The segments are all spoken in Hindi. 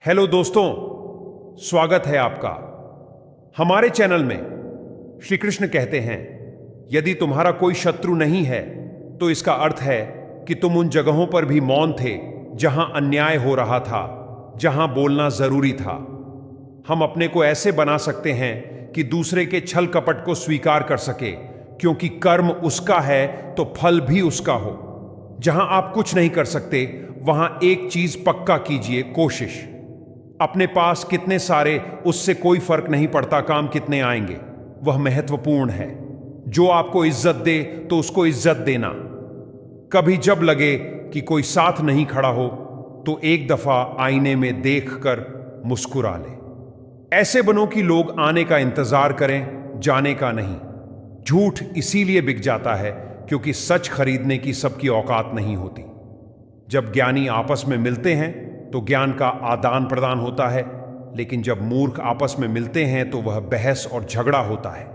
हेलो दोस्तों, स्वागत है आपका हमारे चैनल में। श्री कृष्ण कहते हैं, यदि तुम्हारा कोई शत्रु नहीं है तो इसका अर्थ है कि तुम उन जगहों पर भी मौन थे जहां अन्याय हो रहा था, जहां बोलना जरूरी था। हम अपने को ऐसे बना सकते हैं कि दूसरे के छल कपट को स्वीकार कर सके, क्योंकि कर्म उसका है तो फल भी उसका हो। जहां आप कुछ नहीं कर सकते वहां एक चीज पक्का कीजिए, कोशिश। अपने पास कितने सारे, उससे कोई फर्क नहीं पड़ता काम कितने आएंगे, वह महत्वपूर्ण है। जो आपको इज्जत दे तो उसको इज्जत देना। कभी जब लगे कि कोई साथ नहीं खड़ा हो तो एक दफा आईने में देखकर मुस्कुरा ले। ऐसे बनो कि लोग आने का इंतजार करें, जाने का नहीं। झूठ इसीलिए बिक जाता है क्योंकि सच खरीदने की सबकी औकात नहीं होती। जब ज्ञानी आपस में मिलते हैं तो ज्ञान का आदान प्रदान होता है, लेकिन जब मूर्ख आपस में मिलते हैं तो वह बहस और झगड़ा होता है।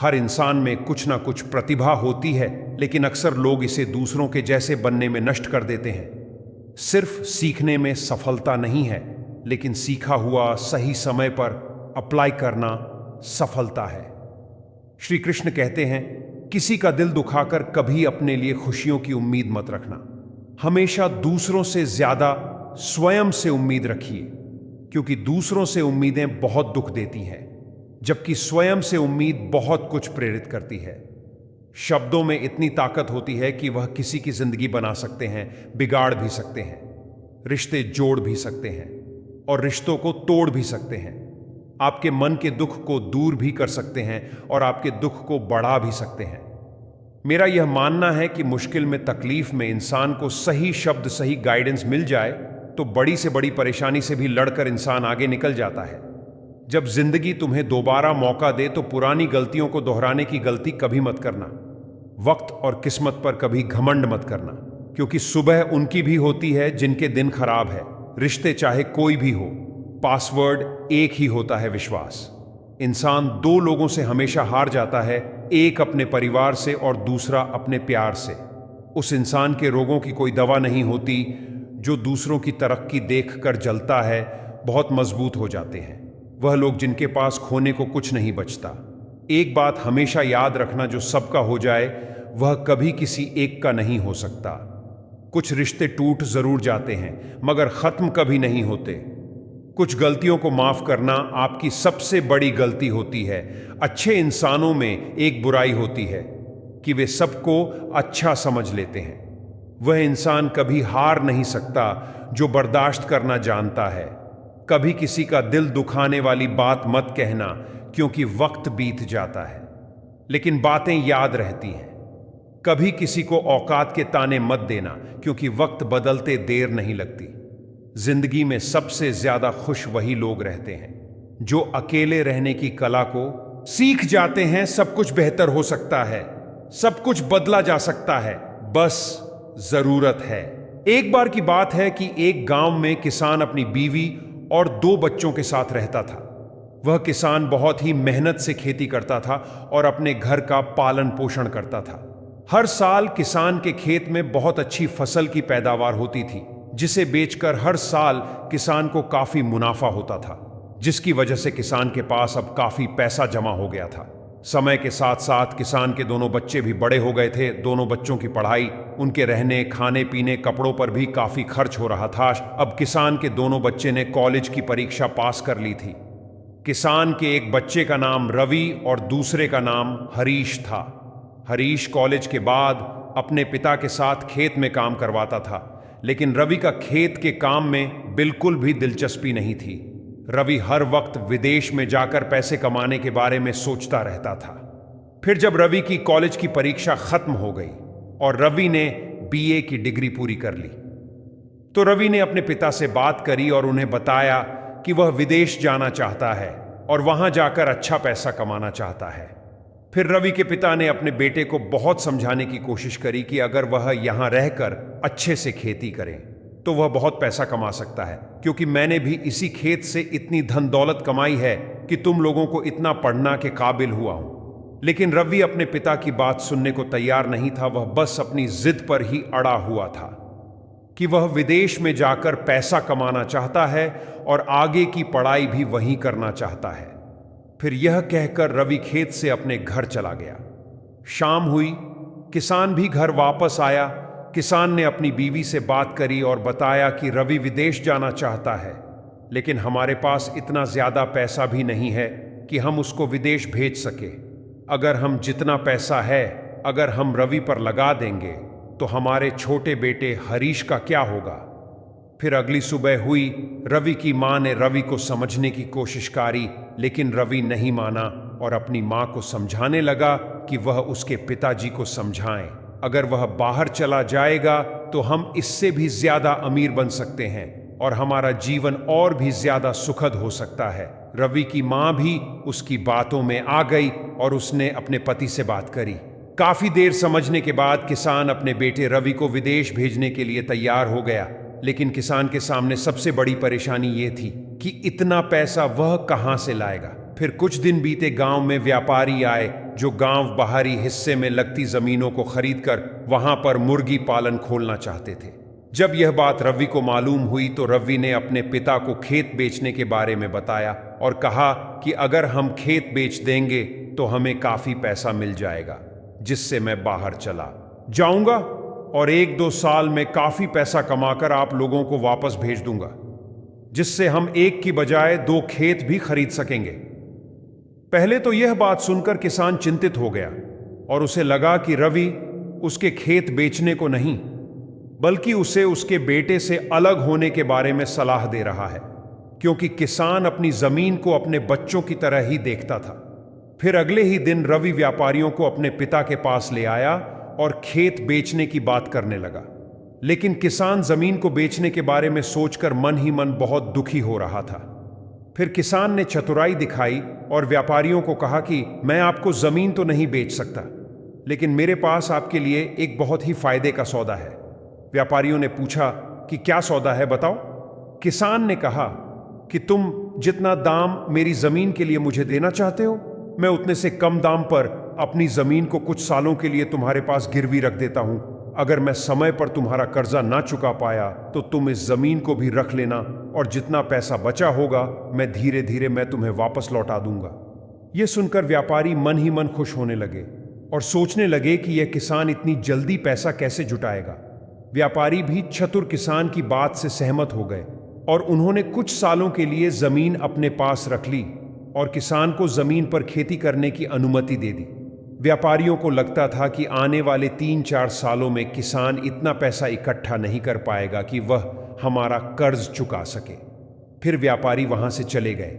हर इंसान में कुछ ना कुछ प्रतिभा होती है, लेकिन अक्सर लोग इसे दूसरों के जैसे बनने में नष्ट कर देते हैं। सिर्फ सीखने में सफलता नहीं है, लेकिन सीखा हुआ सही समय पर अप्लाई करना सफलता है। श्री कृष्ण कहते हैं, किसी का दिल दुखाकर कभी अपने लिए खुशियों की उम्मीद मत रखना। हमेशा दूसरों से ज्यादा स्वयं से उम्मीद रखिए, क्योंकि दूसरों से उम्मीदें बहुत दुख देती हैं, जबकि स्वयं से उम्मीद बहुत कुछ प्रेरित करती है। शब्दों में इतनी ताकत होती है कि वह किसी की जिंदगी बना सकते हैं, बिगाड़ भी सकते हैं, रिश्ते जोड़ भी सकते हैं और रिश्तों को तोड़ भी सकते हैं। आपके मन के दुख को दूर भी कर सकते हैं और आपके दुख को बढ़ा भी सकते हैं। मेरा यह मानना है कि मुश्किल में, तकलीफ में इंसान को सही शब्द, सही गाइडेंस मिल जाए तो बड़ी से बड़ी परेशानी से भी लड़कर इंसान आगे निकल जाता है। जब जिंदगी तुम्हें दोबारा मौका दे तो पुरानी गलतियों को दोहराने की गलती कभी मत करना। वक्त और किस्मत पर कभी घमंड मत करना, क्योंकि सुबह उनकी भी होती है जिनके दिन खराब है। रिश्ते चाहे कोई भी हो, पासवर्ड एक ही होता है, विश्वास। इंसान दो लोगों से हमेशा हार जाता है, एक अपने परिवार से और दूसरा अपने प्यार से। उस इंसान के रोगों की कोई दवा नहीं होती जो दूसरों की तरक्की देखकर जलता है, बहुत मजबूत हो जाते हैं वह लोग जिनके पास खोने को कुछ नहीं बचता। एक बात हमेशा याद रखना, जो सबका हो जाए वह कभी किसी एक का नहीं हो सकता। कुछ रिश्ते टूट जरूर जाते हैं, मगर खत्म कभी नहीं होते। कुछ गलतियों को माफ करना आपकी सबसे बड़ी गलती होती है। अच्छे इंसानों में एक बुराई होती है कि वे सबको अच्छा समझ लेते हैं। वह इंसान कभी हार नहीं सकता जो बर्दाश्त करना जानता है। कभी किसी का दिल दुखाने वाली बात मत कहना, क्योंकि वक्त बीत जाता है, लेकिन बातें याद रहती हैं। कभी किसी को औकात के ताने मत देना, क्योंकि वक्त बदलते देर नहीं लगती। जिंदगी में सबसे ज्यादा खुश वही लोग रहते हैं जो अकेले रहने की कला को सीख जाते हैं। सब कुछ बेहतर हो सकता है, सब कुछ बदला जा सकता है, बस जरूरत है। एक बार की बात है कि एक गांव में किसान अपनी बीवी और 2 बच्चों के साथ रहता था। वह किसान बहुत ही मेहनत से खेती करता था और अपने घर का पालन पोषण करता था। हर साल किसान के खेत में बहुत अच्छी फसल की पैदावार होती थी, जिसे बेचकर हर साल किसान को काफी मुनाफा होता था, जिसकी वजह से किसान के पास अब काफी पैसा जमा हो गया था। समय के साथ साथ किसान के दोनों बच्चे भी बड़े हो गए थे। दोनों बच्चों की पढ़ाई, उनके रहने, खाने पीने, कपड़ों पर भी काफी खर्च हो रहा था। अब किसान के दोनों बच्चे ने कॉलेज की परीक्षा पास कर ली थी। किसान के एक बच्चे का नाम रवि और दूसरे का नाम हरीश था। हरीश कॉलेज के बाद अपने पिता के साथ खेत में काम करवाता था, लेकिन रवि का खेत के काम में बिल्कुल भी दिलचस्पी नहीं थी। रवि हर वक्त विदेश में जाकर पैसे कमाने के बारे में सोचता रहता था। फिर जब रवि की कॉलेज की परीक्षा खत्म हो गई और रवि ने बीए की डिग्री पूरी कर ली, तो रवि ने अपने पिता से बात करी और उन्हें बताया कि वह विदेश जाना चाहता है और वहां जाकर अच्छा पैसा कमाना चाहता है। फिर रवि के पिता ने अपने बेटे को बहुत समझाने की कोशिश करी कि अगर वह यहां रहकर अच्छे से खेती करे तो वह बहुत पैसा कमा सकता है, क्योंकि मैंने भी इसी खेत से इतनी धन दौलत कमाई है कि तुम लोगों को इतना पढ़ना के काबिल हुआ हूं। लेकिन रवि अपने पिता की बात सुनने को तैयार नहीं था। वह बस अपनी जिद पर ही अड़ा हुआ था। कि वह विदेश में जाकर पैसा कमाना चाहता है और आगे की पढ़ाई भी वहीं करना चाहता है। फिर यह कहकर रवि खेत से अपने घर चला गया। शाम हुई, किसान भी घर वापस आया। किसान ने अपनी बीवी से बात करी और बताया कि रवि विदेश जाना चाहता है, लेकिन हमारे पास इतना ज्यादा पैसा भी नहीं है कि हम उसको विदेश भेज सके। अगर हम जितना पैसा है अगर हम रवि पर लगा देंगे तो हमारे छोटे बेटे हरीश का क्या होगा। फिर अगली सुबह हुई। रवि की मां ने रवि को समझने की कोशिश करी, लेकिन रवि नहीं माना और अपनी मां को समझाने लगा कि वह उसके पिताजी को समझाएं। अगर वह बाहर चला जाएगा तो हम इससे भी ज्यादा अमीर बन सकते हैं और हमारा जीवन और भी ज्यादा सुखद हो सकता है। रवि की मां भी उसकी बातों में आ गई और उसने अपने पति से बात करी। काफी देर समझने के बाद किसान अपने बेटे रवि को विदेश भेजने के लिए तैयार हो गया, लेकिन किसान के सामने सबसे बड़ी परेशानी ये थी कि इतना पैसा वह कहां से लाएगा। फिर कुछ दिन बीते। गांव में व्यापारी आए जो गांव बाहरी हिस्से में लगती जमीनों को खरीदकर वहां पर मुर्गी पालन खोलना चाहते थे। जब यह बात रवि को मालूम हुई तो रवि ने अपने पिता को खेत बेचने के बारे में बताया और कहा कि अगर हम खेत बेच देंगे तो हमें काफी पैसा मिल जाएगा, जिससे मैं बाहर चला जाऊंगा और 1-2 साल में काफी पैसा कमाकर आप लोगों को वापस भेज दूंगा, जिससे हम एक की बजाय 2 खेत भी खरीद सकेंगे। पहले तो यह बात सुनकर किसान चिंतित हो गया और उसे लगा कि रवि उसके खेत बेचने को नहीं, बल्कि उसे उसके बेटे से अलग होने के बारे में सलाह दे रहा है, क्योंकि किसान अपनी जमीन को अपने बच्चों की तरह ही देखता था। फिर अगले ही दिन रवि व्यापारियों को अपने पिता के पास ले आया और खेत बेचने की बात करने लगा, लेकिन किसान जमीन को बेचने के बारे में सोचकर मन ही मन बहुत दुखी हो रहा था। फिर किसान ने चतुराई दिखाई और व्यापारियों को कहा कि मैं आपको जमीन तो नहीं बेच सकता, लेकिन मेरे पास आपके लिए एक बहुत ही फायदे का सौदा है। व्यापारियों ने पूछा कि क्या सौदा है, बताओ। किसान ने कहा कि तुम जितना दाम मेरी जमीन के लिए मुझे देना चाहते हो, मैं उतने से कम दाम पर अपनी जमीन को कुछ सालों के लिए तुम्हारे पास गिरवी रख देता हूं। अगर मैं समय पर तुम्हारा कर्जा ना चुका पाया तो तुम इस जमीन को भी रख लेना और जितना पैसा बचा होगा मैं धीरे धीरे तुम्हें वापस लौटा दूंगा। यह सुनकर व्यापारी मन ही मन खुश होने लगे और सोचने लगे कि यह किसान इतनी जल्दी पैसा कैसे जुटाएगा। व्यापारी भी चतुर किसान की बात से सहमत हो गए और उन्होंने कुछ सालों के लिए जमीन अपने पास रख ली और किसान को जमीन पर खेती करने की अनुमति दे दी। व्यापारियों को लगता था कि आने वाले 3-4 सालों में किसान इतना पैसा इकट्ठा नहीं कर पाएगा कि वह हमारा कर्ज चुका सके। फिर व्यापारी वहां से चले गए,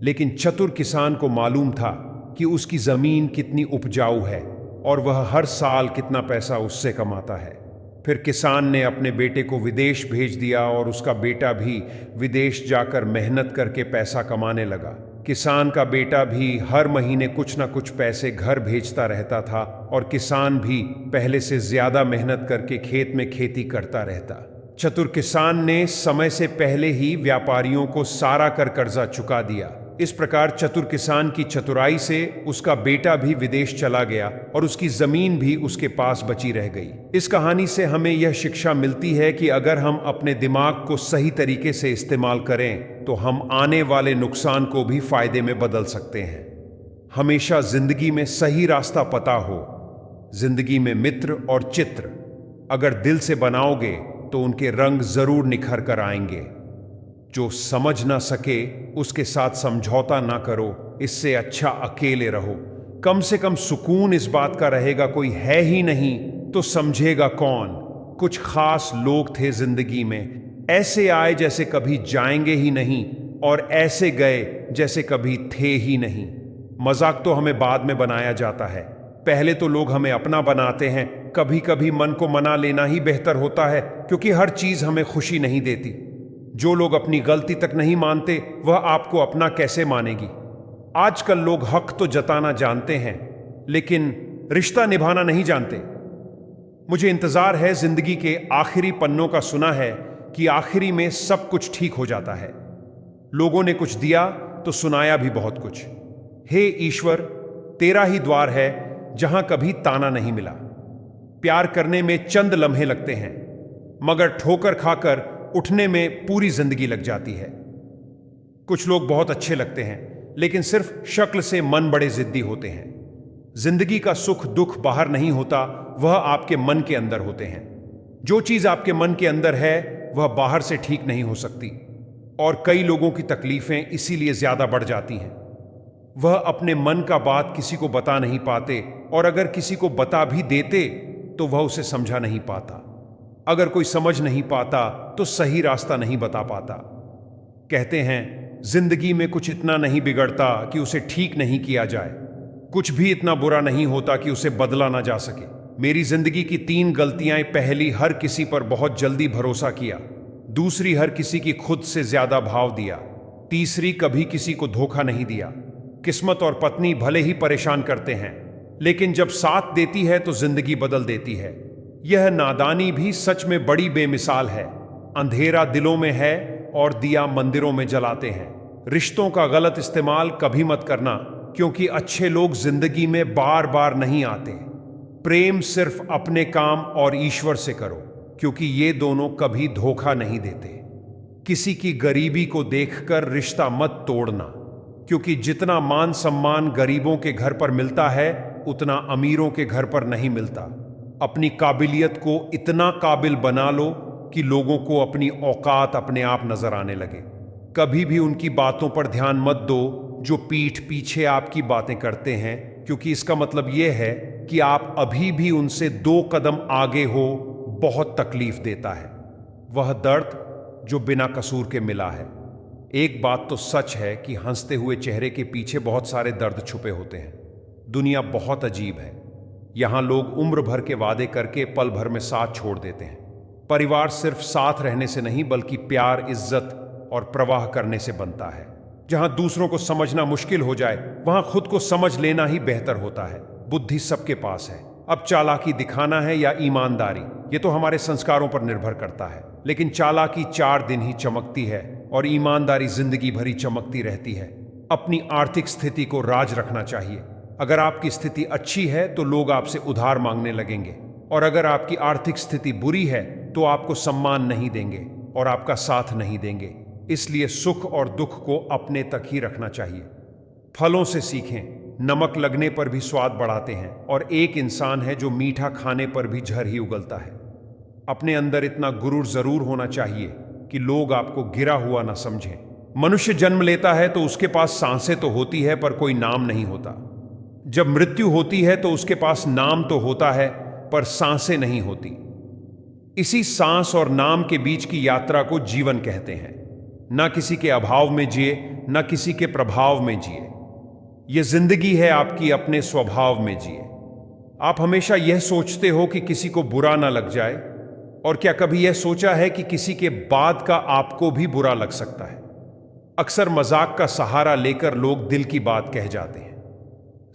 लेकिन चतुर किसान को मालूम था कि उसकी जमीन कितनी उपजाऊ है और वह हर साल कितना पैसा उससे कमाता है। फिर किसान ने अपने बेटे को विदेश भेज दिया और उसका बेटा भी विदेश जाकर मेहनत करके पैसा कमाने लगा। किसान का बेटा भी हर महीने कुछ ना कुछ पैसे घर भेजता रहता था और किसान भी पहले से ज्यादा मेहनत करके खेत में खेती करता रहता। चतुर किसान ने समय से पहले ही व्यापारियों को सारा कर्जा चुका दिया। इस प्रकार चतुर किसान की चतुराई से उसका बेटा भी विदेश चला गया और उसकी जमीन भी उसके पास बची रह गई। इस कहानी से हमें यह शिक्षा मिलती है कि अगर हम अपने दिमाग को सही तरीके से इस्तेमाल करें तो हम आने वाले नुकसान को भी फायदे में बदल सकते हैं। हमेशा जिंदगी में सही रास्ता पता हो। जिंदगी में मित्र और चित्र अगर दिल से बनाओगे तो उनके रंग जरूर निखर कर आएंगे। जो समझ ना सके उसके साथ समझौता ना करो, इससे अच्छा अकेले रहो। कम से कम सुकून इस बात का रहेगा कोई है ही नहीं तो समझेगा कौन। कुछ खास लोग थे जिंदगी में, ऐसे आए जैसे कभी जाएंगे ही नहीं और ऐसे गए जैसे कभी थे ही नहीं। मजाक तो हमें बाद में बनाया जाता है, पहले तो लोग हमें अपना बनाते हैं। कभी कभी मन को मना लेना ही बेहतर होता है, क्योंकि हर चीज हमें खुशी नहीं देती। जो लोग अपनी गलती तक नहीं मानते वह आपको अपना कैसे मानेगी। आजकल लोग हक तो जताना जानते हैं लेकिन रिश्ता निभाना नहीं जानते। मुझे इंतजार है जिंदगी के आखिरी पन्नों का, सुना है कि आखिरी में सब कुछ ठीक हो जाता है। लोगों ने कुछ दिया तो सुनाया भी बहुत कुछ। हे ईश्वर, तेरा ही द्वार है जहां कभी ताना नहीं मिला। प्यार करने में चंद लम्हे लगते हैं मगर ठोकर खाकर उठने में पूरी जिंदगी लग जाती है। कुछ लोग बहुत अच्छे लगते हैं, लेकिन सिर्फ शक्ल से मन बड़े जिद्दी होते हैं। जिंदगी का सुख दुख बाहर नहीं होता, वह आपके मन के अंदर होते हैं। जो चीज आपके मन के अंदर है वह बाहर से ठीक नहीं हो सकती, और कई लोगों की तकलीफें इसीलिए ज्यादा बढ़ जाती हैं। वह अपने मन का बात किसी को बता नहीं पाते, और अगर किसी को बता भी देते तो वह उसे समझा नहीं पाता। अगर कोई समझ नहीं पाता तो सही रास्ता नहीं बता पाता। कहते हैं जिंदगी में कुछ इतना नहीं बिगड़ता कि उसे ठीक नहीं किया जाए, कुछ भी इतना बुरा नहीं होता कि उसे बदला ना जा सके। मेरी जिंदगी की 3 गलतियां: पहली, हर किसी पर बहुत जल्दी भरोसा किया। दूसरी, हर किसी की खुद से ज्यादा भाव दिया। तीसरी, कभी किसी को धोखा नहीं दिया। किस्मत और पत्नी भले ही परेशान करते हैं, लेकिन जब साथ देती है तो जिंदगी बदल देती है। यह नादानी भी सच में बड़ी बेमिसाल है। अंधेरा दिलों में है और दिया मंदिरों में जलाते हैं। रिश्तों का गलत इस्तेमाल कभी मत करना, क्योंकि अच्छे लोग जिंदगी में बार बार नहीं आते। प्रेम सिर्फ अपने काम और ईश्वर से करो, क्योंकि ये दोनों कभी धोखा नहीं देते। किसी की गरीबी को देखकर रिश्ता मत तोड़ना, क्योंकि जितना मान सम्मान गरीबों के घर पर मिलता है उतना अमीरों के घर पर नहीं मिलता। अपनी काबिलियत को इतना काबिल बना लो कि लोगों को अपनी औकात अपने आप नजर आने लगे। कभी भी उनकी बातों पर ध्यान मत दो जो पीठ पीछे आपकी बातें करते हैं, क्योंकि इसका मतलब यह है कि आप अभी भी उनसे 2 कदम आगे हो। बहुत तकलीफ देता है वह दर्द जो बिना कसूर के मिला है। एक बात तो सच है कि हंसते हुए चेहरे के पीछे बहुत सारे दर्द छुपे होते हैं। दुनिया बहुत अजीब है। यहां लोग उम्र भर के वादे करके पल भर में साथ छोड़ देते हैं। परिवार सिर्फ साथ रहने से नहीं, बल्कि प्यार, इज्जत और प्रवाह करने से बनता है। जहां दूसरों को समझना मुश्किल हो जाए, वहां खुद को समझ लेना ही बेहतर होता है। बुद्धि सबके पास है। अब चालाकी दिखाना है या ईमानदारी, ये तो हमारे संस्कारों पर निर्भर करता है। लेकिन चालाकी 4 दिन ही चमकती है और ईमानदारी जिंदगी भरी चमकती रहती है। अपनी आर्थिक स्थिति को राज रखना चाहिए। अगर आपकी स्थिति अच्छी है तो लोग आपसे उधार मांगने लगेंगे, और अगर आपकी आर्थिक स्थिति बुरी है तो आपको सम्मान नहीं देंगे और आपका साथ नहीं देंगे। इसलिए सुख और दुख को अपने तक ही रखना चाहिए। फलों से सीखें, नमक लगने पर भी स्वाद बढ़ाते हैं, और एक इंसान है जो मीठा खाने पर भी झर ही उगलता है। अपने अंदर इतना गुरूर जरूर होना चाहिए कि लोग आपको गिरा हुआ ना समझें। मनुष्य जन्म लेता है तो उसके पास सांसें तो होती है, पर कोई नाम नहीं होता। जब मृत्यु होती है तो उसके पास नाम तो होता है, पर सांसें नहीं होती। इसी सांस और नाम के बीच की यात्रा को जीवन कहते हैं। ना किसी के अभाव में जिए, ना किसी के प्रभाव में जिए। यह जिंदगी है आपकी, अपने स्वभाव में जिए। आप हमेशा यह सोचते हो कि किसी को बुरा ना लग जाए, और क्या कभी यह सोचा है कि किसी के बाद का आपको भी बुरा लग सकता है? अक्सर मजाक का सहारा लेकर लोग दिल की बात कह जाते हैं।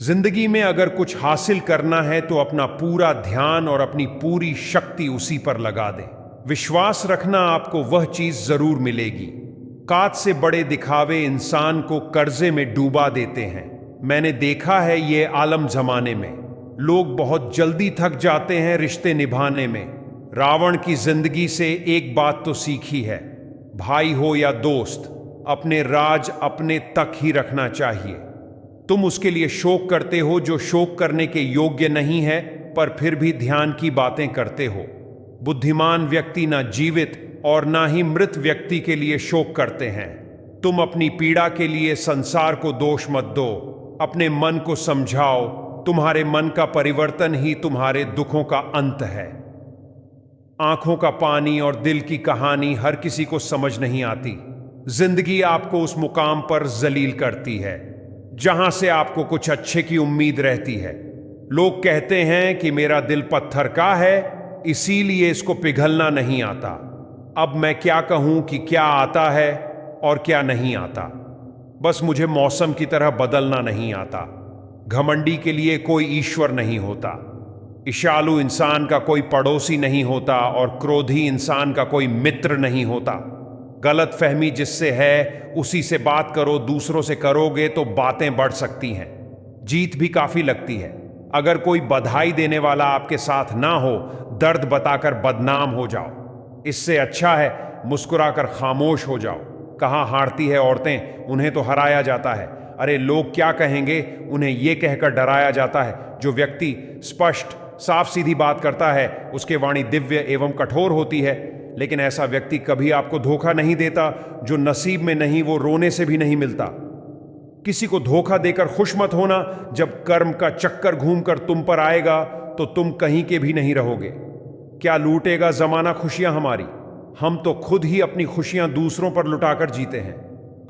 जिंदगी में अगर कुछ हासिल करना है तो अपना पूरा ध्यान और अपनी पूरी शक्ति उसी पर लगा दें। विश्वास रखना, आपको वह चीज जरूर मिलेगी। कात से बड़े दिखावे इंसान को कर्जे में डूबा देते हैं। मैंने देखा है ये आलम जमाने में। लोग बहुत जल्दी थक जाते हैं रिश्ते निभाने में। रावण की जिंदगी से एक बात तो सीखी है, भाई हो या दोस्त, अपने राज अपने तक ही रखना चाहिए। तुम उसके लिए शोक करते हो जो शोक करने के योग्य नहीं है, पर फिर भी ध्यान की बातें करते हो। बुद्धिमान व्यक्ति ना जीवित और ना ही मृत व्यक्ति के लिए शोक करते हैं। तुम अपनी पीड़ा के लिए संसार को दोष मत दो, अपने मन को समझाओ। तुम्हारे मन का परिवर्तन ही तुम्हारे दुखों का अंत है। आंखों का पानी और दिल की कहानी हर किसी को समझ नहीं आती। जिंदगी आपको उस मुकाम पर जलील करती है जहां से आपको कुछ अच्छे की उम्मीद रहती है। लोग कहते हैं कि मेरा दिल पत्थर का है, इसीलिए इसको पिघलना नहीं आता। अब मैं क्या कहूं कि क्या आता है और क्या नहीं आता। बस मुझे मौसम की तरह बदलना नहीं आता। घमंडी के लिए कोई ईश्वर नहीं होता। ईर्ष्यालु इंसान का कोई पड़ोसी नहीं होता, और क्रोधी इंसान का कोई मित्र नहीं होता। गलत फहमी जिससे है उसी से बात करो। दूसरों से करोगे तो बातें बढ़ सकती हैं, जीत भी काफी लगती है। अगर कोई बधाई देने वाला आपके साथ ना हो, दर्द बताकर बदनाम हो जाओ। इससे अच्छा है मुस्कुराकर खामोश हो जाओ। कहाँ हारती है औरतें, उन्हें तो हराया जाता है। अरे लोग क्या कहेंगे, उन्हें यह कहकर डराया जाता है। जो व्यक्ति स्पष्ट साफ सीधी बात करता है उसकी वाणी दिव्य एवं कठोर होती है। लेकिन ऐसा व्यक्ति कभी आपको धोखा नहीं देता। जो नसीब में नहीं वो रोने से भी नहीं मिलता। किसी को धोखा देकर खुश मत होना। जब कर्म का चक्कर घूमकर तुम पर आएगा तो तुम कहीं के भी नहीं रहोगे। क्या लूटेगा जमाना खुशियां हमारी? हम तो खुद ही अपनी खुशियां दूसरों पर लुटाकर जीते हैं।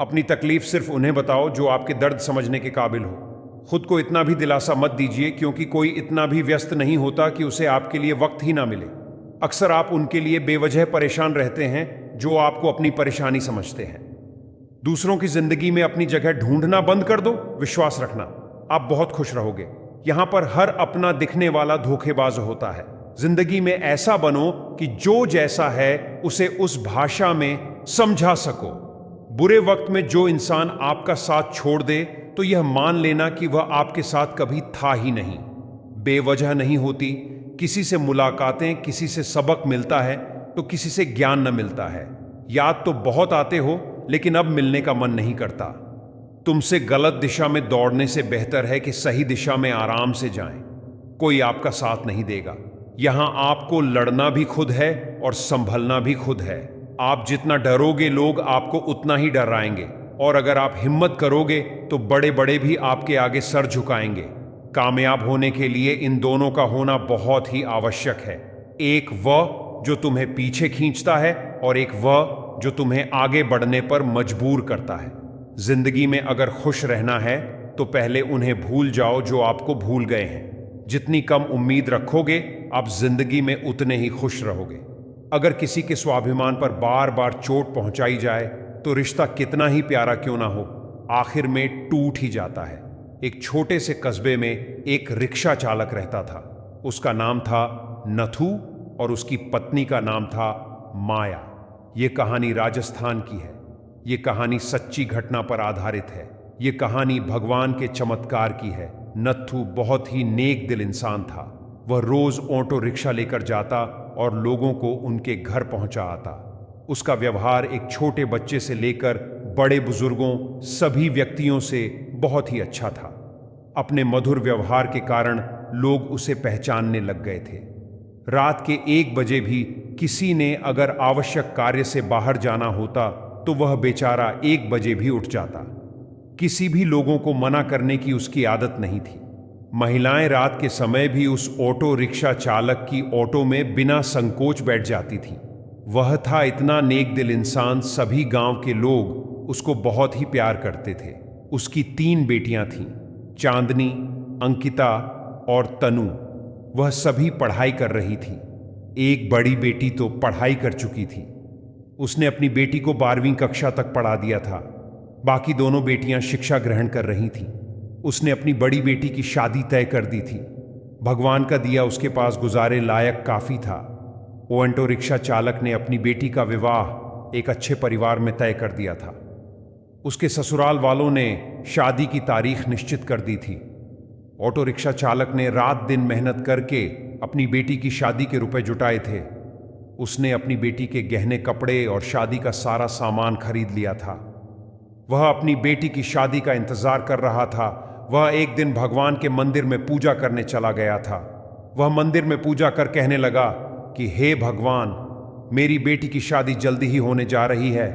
अपनी तकलीफ सिर्फ उन्हें बताओ जो आपके दर्द समझने के काबिल हो। खुद को इतना भी दिलासा मत दीजिए, क्योंकि कोई इतना भी व्यस्त नहीं होता कि उसे आपके लिए वक्त ही ना मिले। अक्सर आप उनके लिए बेवजह परेशान रहते हैं जो आपको अपनी परेशानी समझते हैं। दूसरों की जिंदगी में अपनी जगह ढूंढना बंद कर दो। विश्वास रखना आप बहुत खुश रहोगे। यहां पर हर अपना दिखने वाला धोखेबाज होता है। जिंदगी में ऐसा बनो कि जो जैसा है उसे उस भाषा में समझा सको। बुरे वक्त में जो इंसान आपका साथ छोड़ दे तो यह मान लेना कि वह आपके साथ कभी था ही नहीं। बेवजह नहीं होती। किसी से मुलाकातें, किसी से सबक मिलता है तो किसी से ज्ञान न मिलता है। याद तो बहुत आते हो लेकिन अब मिलने का मन नहीं करता। तुमसे गलत दिशा में दौड़ने से बेहतर है कि सही दिशा में आराम से जाएं। कोई आपका साथ नहीं देगा। यहां आपको लड़ना भी खुद है और संभलना भी खुद है। आप जितना डरोगे लोग आपको उतना ही डराएंगे, और अगर आप हिम्मत करोगे तो बड़े बड़े भी आपके आगे सर झुकाएंगे। कामयाब होने के लिए इन दोनों का होना बहुत ही आवश्यक है। एक वह जो तुम्हें पीछे खींचता है और एक वह जो तुम्हें आगे बढ़ने पर मजबूर करता है। जिंदगी में अगर खुश रहना है तो पहले उन्हें भूल जाओ जो आपको भूल गए हैं। जितनी कम उम्मीद रखोगे आप जिंदगी में उतने ही खुश रहोगे। अगर किसी के स्वाभिमान पर बार बार चोट पहुंचाई जाए तो रिश्ता कितना ही प्यारा क्यों ना हो, आखिर में टूट ही जाता है। एक छोटे से कस्बे में एक रिक्शा चालक रहता था। उसका नाम था नथु और उसकी पत्नी का नाम था माया। ये कहानी राजस्थान की है। ये कहानी सच्ची घटना पर आधारित है। ये कहानी भगवान के चमत्कार की है। नथु बहुत ही नेक दिल इंसान था। वह रोज ऑटो रिक्शा लेकर जाता और लोगों को उनके घर पहुंचा आता। उसका व्यवहार एक छोटे बच्चे से लेकर बड़े बुजुर्गों सभी व्यक्तियों से बहुत ही अच्छा था। अपने मधुर व्यवहार के कारण लोग उसे पहचानने लग गए थे। रात के 1 बजे भी किसी ने अगर आवश्यक कार्य से बाहर जाना होता तो वह बेचारा 1 बजे भी उठ जाता। किसी भी लोगों को मना करने की उसकी आदत नहीं थी। महिलाएं रात के समय भी उस ऑटो रिक्शा चालक की ऑटो में बिना संकोच बैठ जाती थीं। वह था इतना नेक दिल इंसान, सभी गांव के लोग उसको बहुत ही प्यार करते थे। उसकी 3 बेटियां थीं, चांदनी, अंकिता और तनु। वह सभी पढ़ाई कर रही थी। एक बड़ी बेटी तो पढ़ाई कर चुकी थी। उसने अपनी बेटी को 12वीं कक्षा तक पढ़ा दिया था। बाकी दोनों बेटियां शिक्षा ग्रहण कर रही थीं। उसने अपनी बड़ी बेटी की शादी तय कर दी थी। भगवान का दिया उसके पास गुजारे लायक काफी था। ऑटो रिक्शा चालक ने अपनी बेटी का विवाह एक अच्छे परिवार में तय कर दिया था। उसके ससुराल वालों ने शादी की तारीख निश्चित कर दी थी। ऑटो रिक्शा चालक ने रात दिन मेहनत करके अपनी बेटी की शादी के रुपए जुटाए थे। उसने अपनी बेटी के गहने, कपड़े और शादी का सारा सामान खरीद लिया था। वह अपनी बेटी की शादी का इंतजार कर रहा था। वह एक दिन भगवान के मंदिर में पूजा करने चला गया था। वह मंदिर में पूजा कर कहने लगा कि हे भगवान, मेरी बेटी की शादी जल्दी ही होने जा रही है।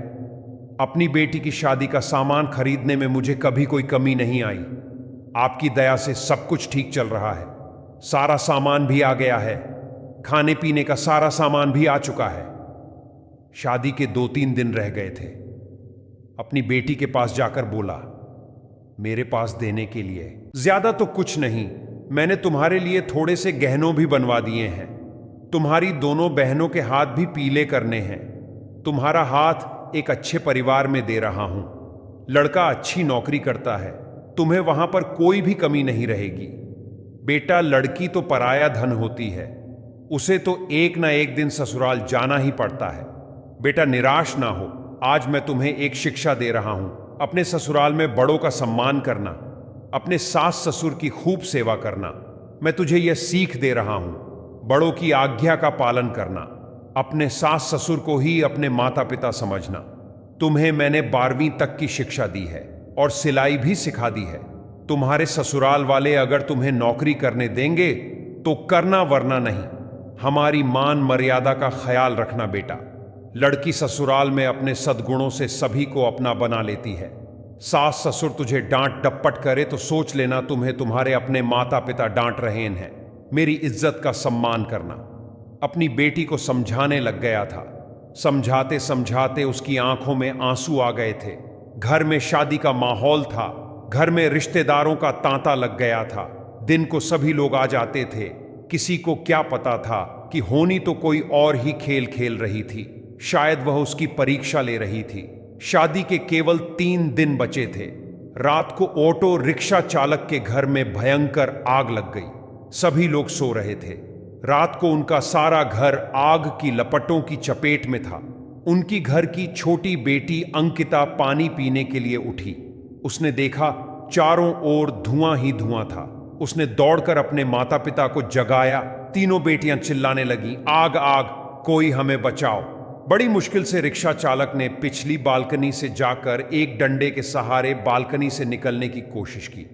अपनी बेटी की शादी का सामान खरीदने में मुझे कभी कोई कमी नहीं आई। आपकी दया से सब कुछ ठीक चल रहा है। सारा सामान भी आ गया है। खाने पीने का सारा सामान भी आ चुका है। शादी के 2-3 दिन रह गए थे। अपनी बेटी के पास जाकर बोला, मेरे पास देने के लिए ज्यादा तो कुछ नहीं, मैंने तुम्हारे लिए थोड़े से गहनों भी बनवा दिए हैं। तुम्हारी दोनों बहनों के हाथ भी पीले करने हैं। तुम्हारा हाथ एक अच्छे परिवार में दे रहा हूं। लड़का अच्छी नौकरी करता है। तुम्हें वहां पर कोई भी कमी नहीं रहेगी। बेटा, लड़की तो पराया धन होती है। उसे तो एक ना एक दिन ससुराल जाना ही पड़ता है। बेटा, निराश ना हो। आज मैं तुम्हें एक शिक्षा दे रहा हूं। अपने ससुराल में बड़ों का सम्मान करना, अपने सास ससुर की खूब सेवा करना। मैं तुझे यह सीख दे रहा हूं। बड़ों की आज्ञा का पालन करना, अपने सास ससुर को ही अपने माता पिता समझना। तुम्हें मैंने 12वीं तक की शिक्षा दी है और सिलाई भी सिखा दी है। तुम्हारे ससुराल वाले अगर तुम्हें नौकरी करने देंगे तो करना, वरना नहीं। हमारी मान मर्यादा का ख्याल रखना बेटा। लड़की ससुराल में अपने सद्गुणों से सभी को अपना बना लेती है। सास ससुर तुझे डांट डपट करे तो सोच लेना तुम्हें तुम्हारे अपने माता पिता डांट रहे हैं। मेरी इज्जत का सम्मान करना। अपनी बेटी को समझाने लग गया था। समझाते समझाते उसकी आंखों में आंसू आ गए थे। घर में शादी का माहौल था। घर में रिश्तेदारों का तांता लग गया था। दिन को सभी लोग आ जाते थे। किसी को क्या पता था कि होनी तो कोई और ही खेल खेल रही थी। शायद वह उसकी परीक्षा ले रही थी। शादी के केवल 3 दिन बचे थे। रात को ऑटो रिक्शा चालक के घर में भयंकर आग लग गई। सभी लोग सो रहे थे। रात को उनका सारा घर आग की लपटों की चपेट में था। उनकी घर की छोटी बेटी अंकिता पानी पीने के लिए उठी। उसने देखा चारों ओर धुआं ही धुआं था। उसने दौड़कर अपने माता पिता को जगाया। तीनों बेटियां चिल्लाने लगी, आग आग, कोई हमें बचाओ। बड़ी मुश्किल से रिक्शा चालक ने पिछली बालकनी से जाकर एक डंडे के सहारे बालकनी से निकलने की कोशिश की।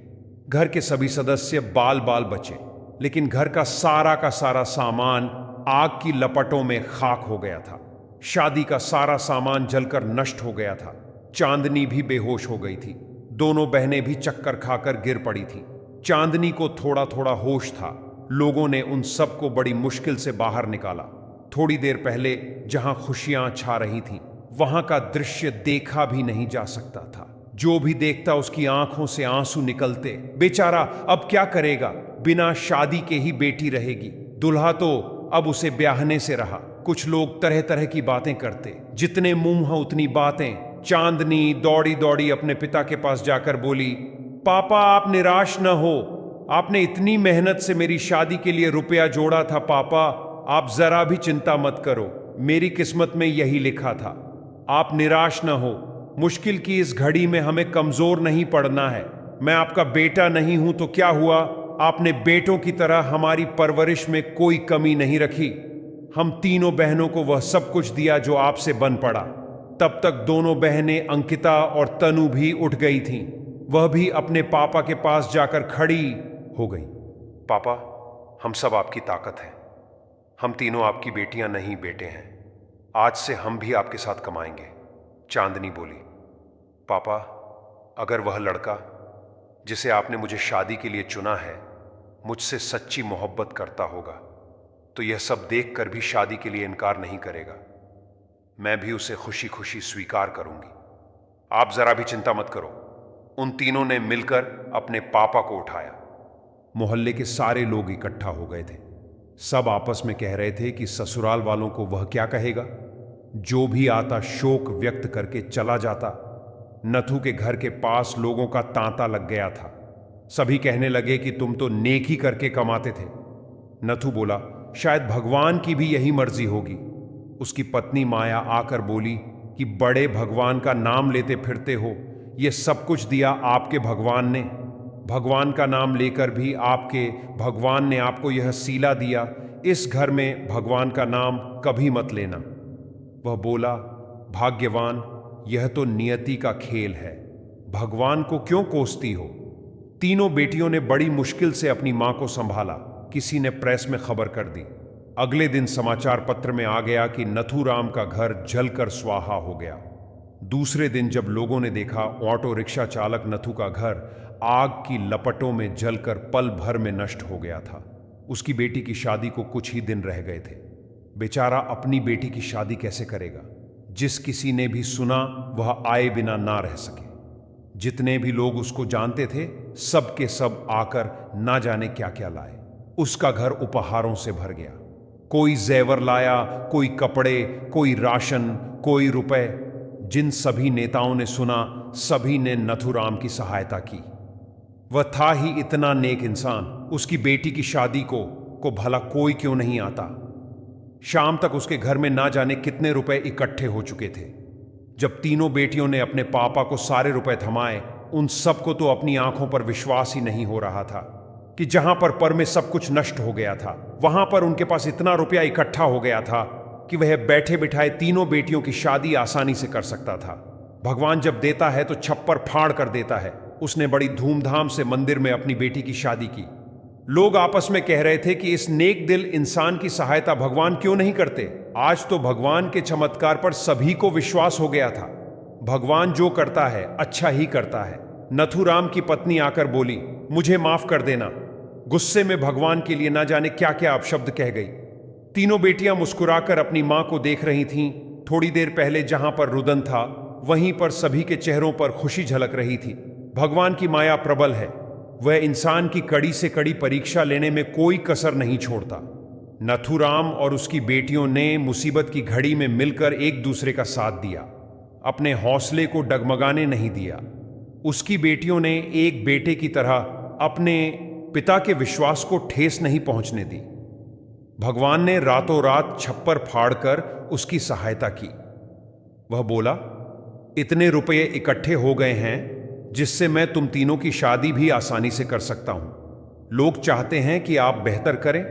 घर के सभी सदस्य बाल बाल बचे, लेकिन घर का सारा सामान आग की लपटों में खाक हो गया था। शादी का सारा सामान जलकर नष्ट हो गया था। चांदनी भी बेहोश हो गई थी। दोनों बहनें भी चक्कर खाकर गिर पड़ी थी। चांदनी को थोड़ा थोड़ा होश था। लोगों ने उन सबको बड़ी मुश्किल से बाहर निकाला। थोड़ी देर पहले जहां खुशियां छा रही थीं, वहां का दृश्य देखा भी नहीं जा सकता था। जो भी देखता उसकी आंखों से आंसू निकलते। बेचारा अब क्या करेगा, बिना शादी के ही बेटी रहेगी। दुल्हा तो अब उसे ब्याहने से रहा। कुछ लोग तरह तरह की बातें करते, जितने मुंह उतनी बातें। चांदनी दौड़ी दौड़ी अपने पिता के पास जाकर बोली, पापा आप निराश न हो, आपने इतनी मेहनत से मेरी शादी के लिए रुपया जोड़ा था। पापा आप जरा भी चिंता मत करो, मेरी किस्मत में यही लिखा था। आप निराश न हो। मुश्किल की इस घड़ी में हमें कमजोर नहीं पड़ना है। मैं आपका बेटा नहीं हूं तो क्या हुआ, आपने बेटों की तरह हमारी परवरिश में कोई कमी नहीं रखी। हम तीनों बहनों को वह सब कुछ दिया जो आपसे बन पड़ा। तब तक दोनों बहनें अंकिता और तनु भी उठ गई थीं। वह भी अपने पापा के पास जाकर खड़ी हो गई। पापा हम सब आपकी ताकत हैं। हम तीनों आपकी बेटियां नहीं बेटे हैं। आज से हम भी आपके साथ कमाएंगे। चांदनी बोली, पापा अगर वह लड़का जिसे आपने मुझे शादी के लिए चुना है मुझसे सच्ची मोहब्बत करता होगा तो यह सब देखकर भी शादी के लिए इनकार नहीं करेगा। मैं भी उसे खुशी खुशी स्वीकार करूंगी। आप जरा भी चिंता मत करो। उन तीनों ने मिलकर अपने पापा को उठाया। मोहल्ले के सारे लोग इकट्ठा हो गए थे। सब आपस में कह रहे थे कि ससुराल वालों को वह क्या कहेगा। जो भी आता शोक व्यक्त करके चला जाता। नथु के घर के पास लोगों का तांता लग गया था। सभी कहने लगे कि तुम तो नेकी करके कमाते थे। नथु बोला, शायद भगवान की भी यही मर्जी होगी। उसकी पत्नी माया आकर बोली कि बड़े भगवान का नाम लेते फिरते हो, ये सब कुछ दिया आपके भगवान ने। भगवान का नाम लेकर भी आपके भगवान ने आपको यह सीला दिया। इस घर में भगवान का नाम कभी मत लेना। वह बोला, भाग्यवान, यह तो नियति का खेल है, भगवान को क्यों कोसती हो। तीनों बेटियों ने बड़ी मुश्किल से अपनी मां को संभाला। किसी ने प्रेस में खबर कर दी। अगले दिन समाचार पत्र में आ गया कि नथुराम का घर जलकर स्वाहा हो गया। दूसरे दिन जब लोगों ने देखा ऑटो रिक्शा चालक नथु का घर आग की लपटों में जलकर पल भर में नष्ट हो गया था। उसकी बेटी की शादी को कुछ ही दिन रह गए थे। बेचारा अपनी बेटी की शादी कैसे करेगा। जिस किसी ने भी सुना वह आए बिना ना रह सके। जितने भी लोग उसको जानते थे सब के सब आकर ना जाने क्या क्या लाए। उसका घर उपहारों से भर गया। कोई जेवर लाया, कोई कपड़े, कोई राशन, कोई रुपए। जिन सभी नेताओं ने सुना सभी ने नथुराम की सहायता की। वह था ही इतना नेक इंसान। उसकी बेटी की शादी को भला कोई क्यों नहीं आता। शाम तक उसके घर में ना जाने कितने रुपए इकट्ठे हो चुके थे। जब तीनों बेटियों ने अपने पापा को सारे रुपए थमाए, उन सबको तो अपनी आंखों पर विश्वास ही नहीं हो रहा था कि जहां पर में सब कुछ नष्ट हो गया था, वहां पर उनके पास इतना रुपया इकट्ठा हो गया था। कि वह बैठे बिठाए तीनों बेटियों की शादी आसानी से कर सकता था। भगवान जब देता है तो छप्पर फाड़ कर देता है। उसने बड़ी धूमधाम से मंदिर में अपनी बेटी की शादी की। लोग आपस में कह रहे थे कि इस नेक दिल इंसान की सहायता भगवान क्यों नहीं करते। आज तो भगवान के चमत्कार पर सभी को विश्वास हो गया था। भगवान जो करता है अच्छा ही करता है। नथुराम की पत्नी आकर बोली, मुझे माफ कर देना। गुस्से में भगवान के लिए ना जाने क्या क्या अपशब्द कह गई। तीनों बेटियां मुस्कुराकर अपनी मां को देख रही थीं। थोड़ी देर पहले जहां पर रुदन था वहीं पर सभी के चेहरों पर खुशी झलक रही थी। भगवान की माया प्रबल है। वह इंसान की कड़ी से कड़ी परीक्षा लेने में कोई कसर नहीं छोड़ता। नथुराम और उसकी बेटियों ने मुसीबत की घड़ी में मिलकर एक दूसरे का साथ दिया, अपने हौसले को डगमगाने नहीं दिया। उसकी बेटियों ने एक बेटे की तरह अपने पिता के विश्वास को ठेस नहीं पहुंचने दी। भगवान ने रातों रात छप्पर फाड़कर उसकी सहायता की। वह बोला, इतने रुपए इकट्ठे हो गए हैं जिससे मैं तुम तीनों की शादी भी आसानी से कर सकता हूं। लोग चाहते हैं कि आप बेहतर करें,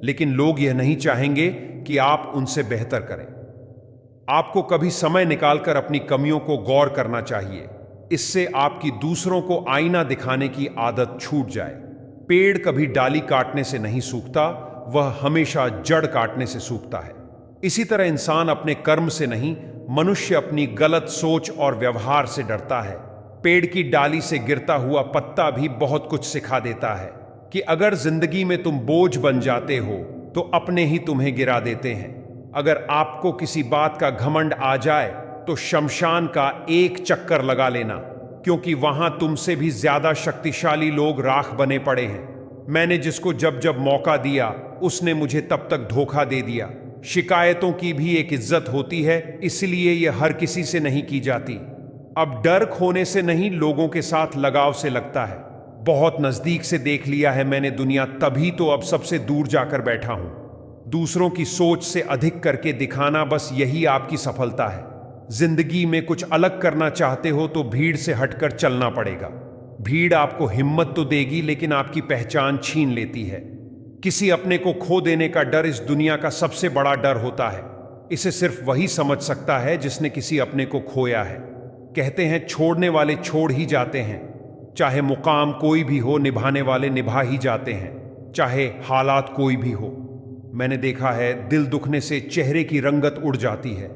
लेकिन लोग यह नहीं चाहेंगे कि आप उनसे बेहतर करें। आपको कभी समय निकालकर अपनी कमियों को गौर करना चाहिए। इससे आपकी दूसरों को आईना दिखाने की आदत छूट जाए। पेड़ कभी डाली काटने से नहीं सूखता, वह हमेशा जड़ काटने से सूखता है। इसी तरह इंसान अपने कर्म से नहीं, मनुष्य अपनी गलत सोच और व्यवहार से डरता है। पेड़ की डाली से गिरता हुआ पत्ता भी बहुत कुछ सिखा देता है कि अगर जिंदगी में तुम बोझ बन जाते हो तो अपने ही तुम्हें गिरा देते हैं। अगर आपको किसी बात का घमंड आ जाए तो शमशान का एक चक्कर लगा लेना, क्योंकि वहां तुमसे भी ज्यादा शक्तिशाली लोग राख बने पड़े हैं। मैंने जिसको जब जब मौका दिया उसने मुझे तब तक धोखा दे दिया। शिकायतों की भी एक इज्जत होती है, इसलिए यह हर किसी से नहीं की जाती। अब डर खोने से नहीं, लोगों के साथ लगाव से लगता है। बहुत नजदीक से देख लिया है मैंने दुनिया, तभी तो अब सबसे दूर जाकर बैठा हूं। दूसरों की सोच से अधिक करके दिखाना, बस यही आपकी सफलता है। जिंदगी में कुछ अलग करना चाहते हो तो भीड़ से हटकर चलना पड़ेगा। भीड़ आपको हिम्मत तो देगी, लेकिन आपकी पहचान छीन लेती है। किसी अपने को खो देने का डर इस दुनिया का सबसे बड़ा डर होता है। इसे सिर्फ वही समझ सकता है जिसने किसी अपने को खोया है। कहते हैं छोड़ने वाले छोड़ ही जाते हैं। चाहे मुकाम कोई भी हो, निभाने वाले निभा ही जाते हैं, चाहे हालात कोई भी हो। मैंने देखा है दिल दुखने से चेहरे की रंगत उड़ जाती है।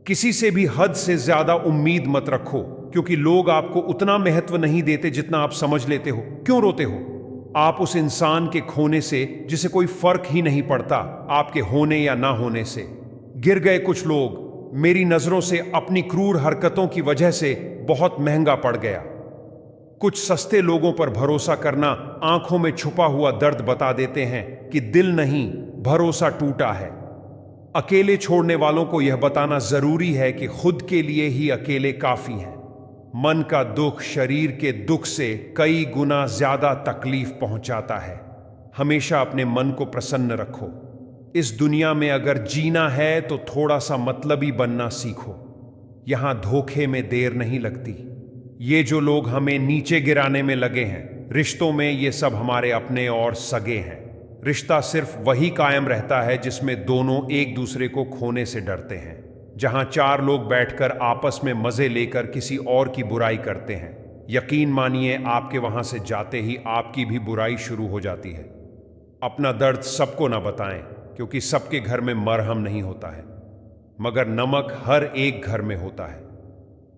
किसी से भी हद से ज्यादा उम्मीद मत रखो, क्योंकि लोग आपको उतना महत्व नहीं देते जितना आप समझ लेते हो। क्यों रोते हो आप उस इंसान के खोने से जिसे कोई फर्क ही नहीं पड़ता आपके होने या ना होने से? गिर गए कुछ लोग मेरी नजरों से अपनी क्रूर हरकतों की वजह से बहुत महंगा पड़ गया। कुछ सस्ते लोगों पर भरोसा करना आंखों में छुपा हुआ दर्द बता देते हैं कि दिल नहीं, भरोसा टूटा है। अकेले छोड़ने वालों को यह बताना जरूरी है कि खुद के लिए ही अकेले काफी हैं। मन का दुख शरीर के दुख से कई गुना ज्यादा तकलीफ पहुंचाता है। हमेशा अपने मन को प्रसन्न रखो। इस दुनिया में अगर जीना है तो थोड़ा सा मतलबी बनना सीखो। यहां धोखे में देर नहीं लगती। ये जो लोग हमें नीचे गिराने में लगे हैं, रिश्तों में ये सब हमारे अपने और सगे हैं। रिश्ता सिर्फ वही कायम रहता है जिसमें दोनों एक दूसरे को खोने से डरते हैं। जहां चार लोग बैठकर आपस में मजे लेकर किसी और की बुराई करते हैं, यकीन मानिए आपके वहां से जाते ही आपकी भी बुराई शुरू हो जाती है। अपना दर्द सबको ना बताएं, क्योंकि सबके घर में मरहम नहीं होता है, मगर नमक हर एक घर में होता है।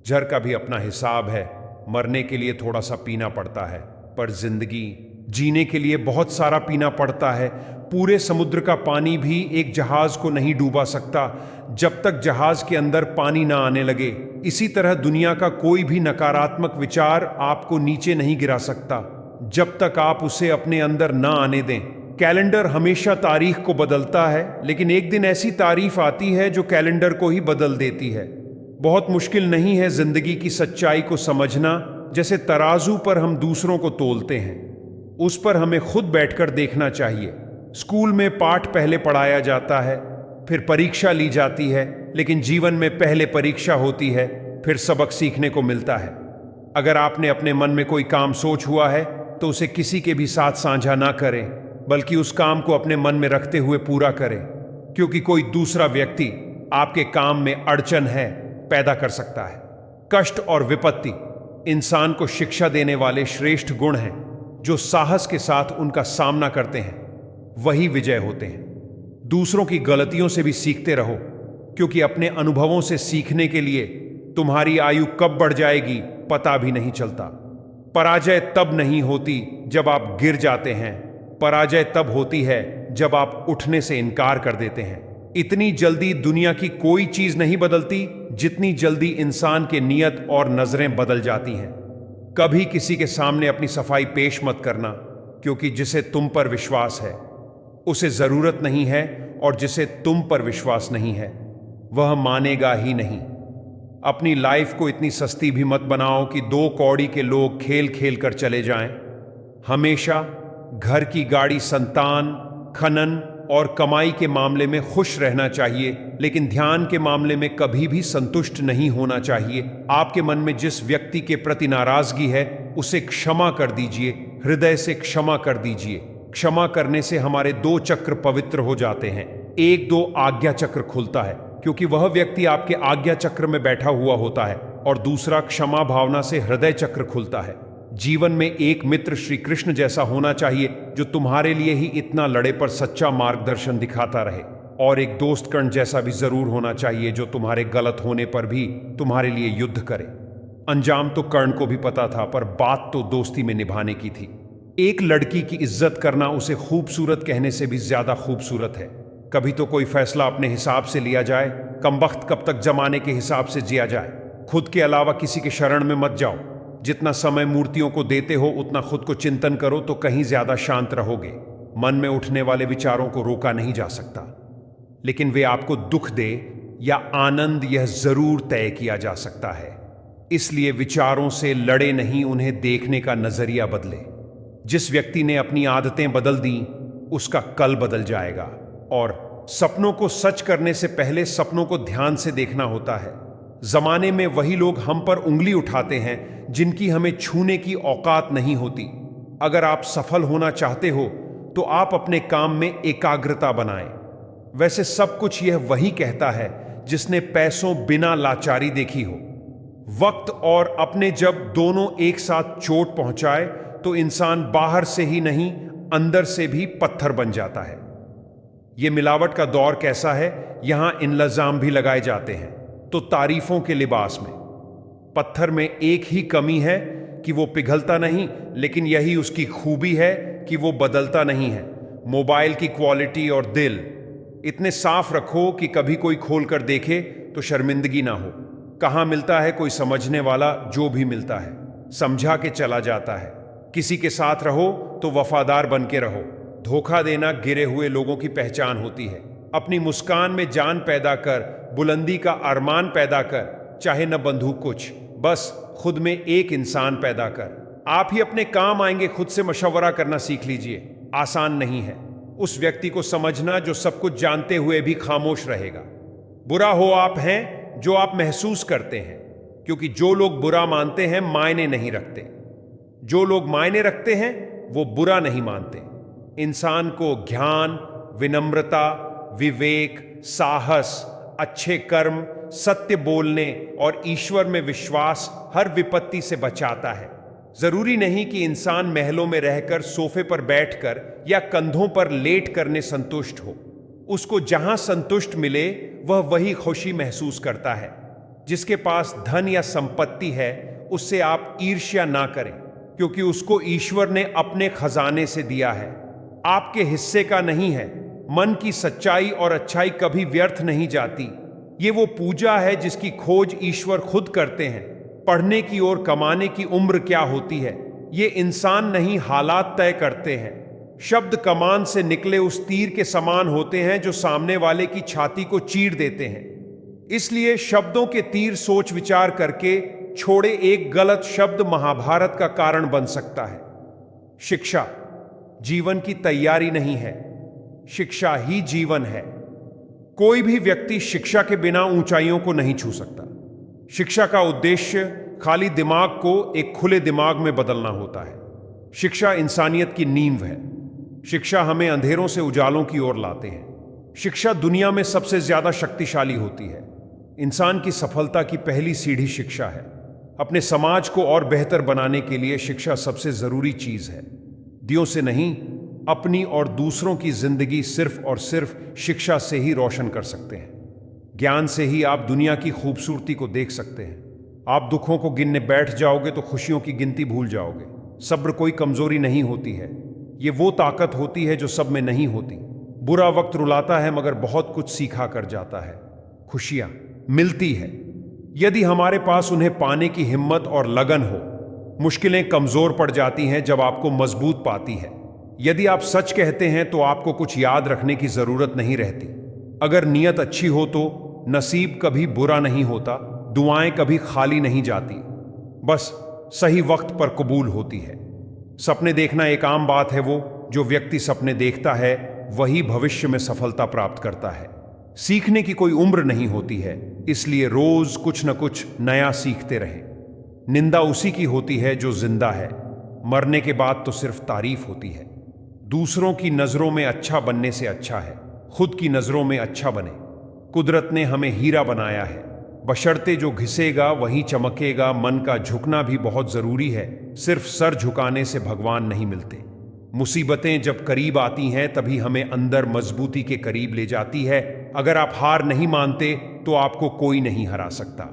जहर का भी अपना हिसाब है। मरने के लिए थोड़ा सा पीना पड़ता है, पर जिंदगी जीने के लिए बहुत सारा पीना पड़ता है। पूरे समुद्र का पानी भी एक जहाज को नहीं डूबा सकता जब तक जहाज के अंदर पानी ना आने लगे। इसी तरह दुनिया का कोई भी नकारात्मक विचार आपको नीचे नहीं गिरा सकता जब तक आप उसे अपने अंदर ना आने दें। कैलेंडर हमेशा तारीख को बदलता है, लेकिन एक दिन ऐसी तारीफ आती है जो कैलेंडर को ही बदल देती है। बहुत मुश्किल नहीं है जिंदगी की सच्चाई को समझना। जैसे तराजू पर हम दूसरों को तोलते हैं, उस पर हमें खुद बैठकर देखना चाहिए। स्कूल में पाठ पहले पढ़ाया जाता है, फिर परीक्षा ली जाती है, लेकिन जीवन में पहले परीक्षा होती है, फिर सबक सीखने को मिलता है। अगर आपने अपने मन में कोई काम सोच हुआ है तो उसे किसी के भी साथ साझा ना करें, बल्कि उस काम को अपने मन में रखते हुए पूरा करें। क्योंकि कोई दूसरा व्यक्ति आपके काम में अड़चन है पैदा कर सकता है। कष्ट और विपत्ति इंसान को शिक्षा देने वाले श्रेष्ठ गुण हैं। जो साहस के साथ उनका सामना करते हैं वही विजय होते हैं। दूसरों की गलतियों से भी सीखते रहो, क्योंकि अपने अनुभवों से सीखने के लिए तुम्हारी आयु कब बढ़ जाएगी पता भी नहीं चलता। पराजय तब नहीं होती जब आप गिर जाते हैं, पराजय तब होती है जब आप उठने से इनकार कर देते हैं। इतनी जल्दी दुनिया की कोई चीज नहीं बदलती जितनी जल्दी इंसान के नियत और नजरें बदल जाती हैं। कभी किसी के सामने अपनी सफाई पेश मत करना, क्योंकि जिसे तुम पर विश्वास है उसे जरूरत नहीं है, और जिसे तुम पर विश्वास नहीं है वह मानेगा ही नहीं। अपनी लाइफ को इतनी सस्ती भी मत बनाओ कि 2 कौड़ी के लोग खेल खेल कर चले जाएं। हमेशा घर की गाड़ी, संतान, खनन और कमाई के मामले में खुश रहना चाहिए, लेकिन ध्यान के मामले में कभी भी संतुष्ट नहीं होना चाहिए। आपके मन में जिस व्यक्ति के प्रति नाराजगी है उसे क्षमा कर दीजिए, हृदय से क्षमा कर दीजिए। क्षमा करने से हमारे 2 चक्र पवित्र हो जाते हैं। 1-2 आज्ञा चक्र खुलता है, क्योंकि वह व्यक्ति आपके आज्ञा चक्र में बैठा हुआ होता है, और दूसरा क्षमा भावना से हृदय चक्र खुलता है। जीवन में एक मित्र श्री कृष्ण जैसा होना चाहिए जो तुम्हारे लिए ही इतना लड़े पर सच्चा मार्गदर्शन दिखाता रहे, और एक दोस्त कर्ण जैसा भी जरूर होना चाहिए जो तुम्हारे गलत होने पर भी तुम्हारे लिए युद्ध करे। अंजाम तो कर्ण को भी पता था, पर बात तो दोस्ती में निभाने की थी। एक लड़की की इज्जत करना उसे खूबसूरत कहने से भी ज्यादा खूबसूरत है। कभी तो कोई फैसला अपने हिसाब से लिया जाए, कमबख्त कब तक जमाने के हिसाब से जिया जाए। खुद के अलावा किसी के शरण में मत जाओ। जितना समय मूर्तियों को देते हो उतना खुद को चिंतन करो तो कहीं ज्यादा शांत रहोगे। मन में उठने वाले विचारों को रोका नहीं जा सकता, लेकिन वे आपको दुख दे या आनंद यह जरूर तय किया जा सकता है। इसलिए विचारों से लड़े नहीं, उन्हें देखने का नजरिया बदले। जिस व्यक्ति ने अपनी आदतें बदल दी उसका कल बदल जाएगा। और सपनों को सच करने से पहले सपनों को ध्यान से देखना होता है। जमाने में वही लोग हम पर उंगली उठाते हैं जिनकी हमें छूने की औकात नहीं होती। अगर आप सफल होना चाहते हो तो आप अपने काम में एकाग्रता बनाएं। वैसे सब कुछ यह वही कहता है जिसने पैसों बिना लाचारी देखी हो। वक्त और अपने जब दोनों एक साथ चोट पहुंचाए तो इंसान बाहर से ही नहीं अंदर से भी पत्थर बन जाता है। यह मिलावट का दौर कैसा है, यहां इल्जाम भी लगाए जाते हैं तो तारीफों के लिबास में। पत्थर में एक ही कमी है कि वो पिघलता नहीं, लेकिन यही उसकी खूबी है कि वो बदलता नहीं है। मोबाइल की क्वालिटी और दिल इतने साफ रखो कि कभी कोई खोल कर देखे तो शर्मिंदगी ना हो। कहां मिलता है कोई समझने वाला, जो भी मिलता है समझा के चला जाता है। किसी के साथ रहो तो वफादार बन के रहो। धोखा देना गिरे हुए लोगों की पहचान होती है। अपनी मुस्कान में जान पैदा कर, बुलंदी का अरमान पैदा कर, चाहे न बंधुक कुछ, बस खुद में एक इंसान पैदा कर। आप ही अपने काम आएंगे। खुद से मशवरा करना सीख लीजिए। आसान नहीं है उस व्यक्ति को समझना जो सब कुछ जानते हुए भी खामोश रहेगा। बुरा हो आप हैं जो आप महसूस करते हैं, क्योंकि जो लोग बुरा मानते हैं मायने नहीं रखते। जो लोग मायने रखते हैं वो बुरा नहीं मानते। इंसान को ज्ञान, विनम्रता, विवेक, साहस, अच्छे कर्म, सत्य बोलने और ईश्वर में विश्वास हर विपत्ति से बचाता है। जरूरी नहीं कि इंसान महलों में रहकर, सोफे पर बैठकर या कंधों पर लेट करने संतुष्ट हो। उसको जहां संतुष्ट मिले वह वही खुशी महसूस करता है। जिसके पास धन या संपत्ति है उससे आप ईर्ष्या ना करें, क्योंकि उसको ईश्वर ने अपने खजाने से दिया है, आपके हिस्से का नहीं है। मन की सच्चाई और अच्छाई कभी व्यर्थ नहीं जाती। ये वो पूजा है जिसकी खोज ईश्वर खुद करते हैं। पढ़ने की और कमाने की उम्र क्या होती है, ये इंसान नहीं हालात तय करते हैं। शब्द कमान से निकले उस तीर के समान होते हैं जो सामने वाले की छाती को चीर देते हैं। इसलिए शब्दों के तीर सोच विचार करके छोड़े एक गलत शब्द महाभारत का कारण बन सकता है। शिक्षा जीवन की तैयारी नहीं है, शिक्षा ही जीवन है। कोई भी व्यक्ति शिक्षा के बिना ऊंचाइयों को नहीं छू सकता। शिक्षा का उद्देश्य खाली दिमाग को एक खुले दिमाग में बदलना होता है। शिक्षा इंसानियत की नींव है। शिक्षा हमें अंधेरों से उजालों की ओर लाते हैं। शिक्षा दुनिया में सबसे ज्यादा शक्तिशाली होती है। इंसान की सफलता की पहली सीढ़ी शिक्षा है। अपने समाज को और बेहतर बनाने के लिए शिक्षा सबसे जरूरी चीज है। दियों से नहीं, अपनी और दूसरों की जिंदगी सिर्फ और सिर्फ शिक्षा से ही रोशन कर सकते हैं। ज्ञान से ही आप दुनिया की खूबसूरती को देख सकते हैं। आप दुखों को गिनने बैठ जाओगे तो खुशियों की गिनती भूल जाओगे। सब्र कोई कमजोरी नहीं होती है, ये वो ताकत होती है जो सब में नहीं होती। बुरा वक्त रुलाता है मगर बहुत कुछ सीखा कर जाता है। खुशियां मिलती है यदि हमारे पास उन्हें पाने की हिम्मत और लगन हो। मुश्किलें कमजोर पड़ जाती हैं जब आपको मजबूत पाती है। यदि आप सच कहते हैं तो आपको कुछ याद रखने की जरूरत नहीं रहती। अगर नीयत अच्छी हो तो नसीब कभी बुरा नहीं होता, दुआएं कभी खाली नहीं जाती, बस सही वक्त पर कबूल होती है। सपने देखना एक आम बात है। वो जो व्यक्ति सपने देखता है वही भविष्य में सफलता प्राप्त करता है। सीखने की कोई उम्र नहीं होती है, इसलिए रोज कुछ न कुछ नया सीखते रहें। निंदा उसी की होती है जो जिंदा है। मरने के बाद तो सिर्फ तारीफ होती है। दूसरों की नजरों में अच्छा बनने से अच्छा है खुद की नजरों में अच्छा बने। कुदरत ने हमें हीरा बनाया है, बशर्ते जो घिसेगा वही चमकेगा। मन का झुकना भी बहुत जरूरी है, सिर्फ सर झुकाने से भगवान नहीं मिलते। मुसीबतें जब करीब आती हैं तभी हमें अंदर मजबूती के करीब ले जाती है। अगर आप हार नहीं मानते तो आपको कोई नहीं हरा सकता।